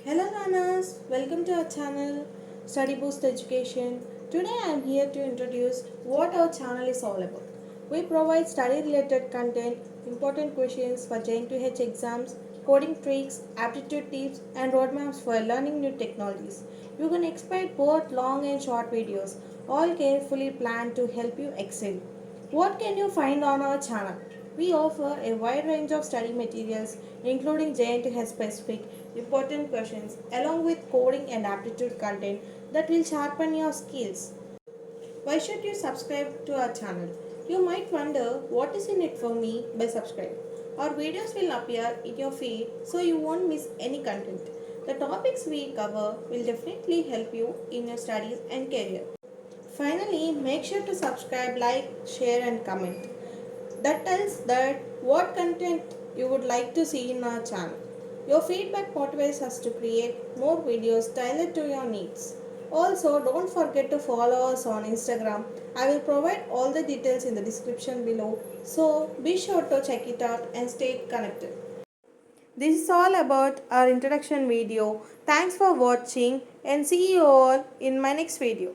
Hello learners, welcome to our channel StudyBoost Education. Today I am here to introduce what our channel is all about. We provide study related content, important questions for JNTUH exams, coding tricks, aptitude tips and roadmaps for learning new technologies. You can expect both long and short videos, all carefully planned to help you excel. What can you find on our channel? We offer a wide range of study materials, including JNTUH specific important questions, along with coding and aptitude content that will sharpen your skills. Why should you subscribe to our channel? You might wonder what is in it for me by subscribing. Our videos will appear in your feed so you won't miss any content. The topics we cover will definitely help you in your studies and career. Finally, make sure to subscribe, like, share and comment. That tells that what content you would like to see in our channel. Your feedback motivates us to create more videos tailored to your needs. Also, don't forget to follow us on Instagram. I will provide all the details in the description below, so be sure to check it out and stay connected. This is all about our introduction video. Thanks for watching and see you all in my next video.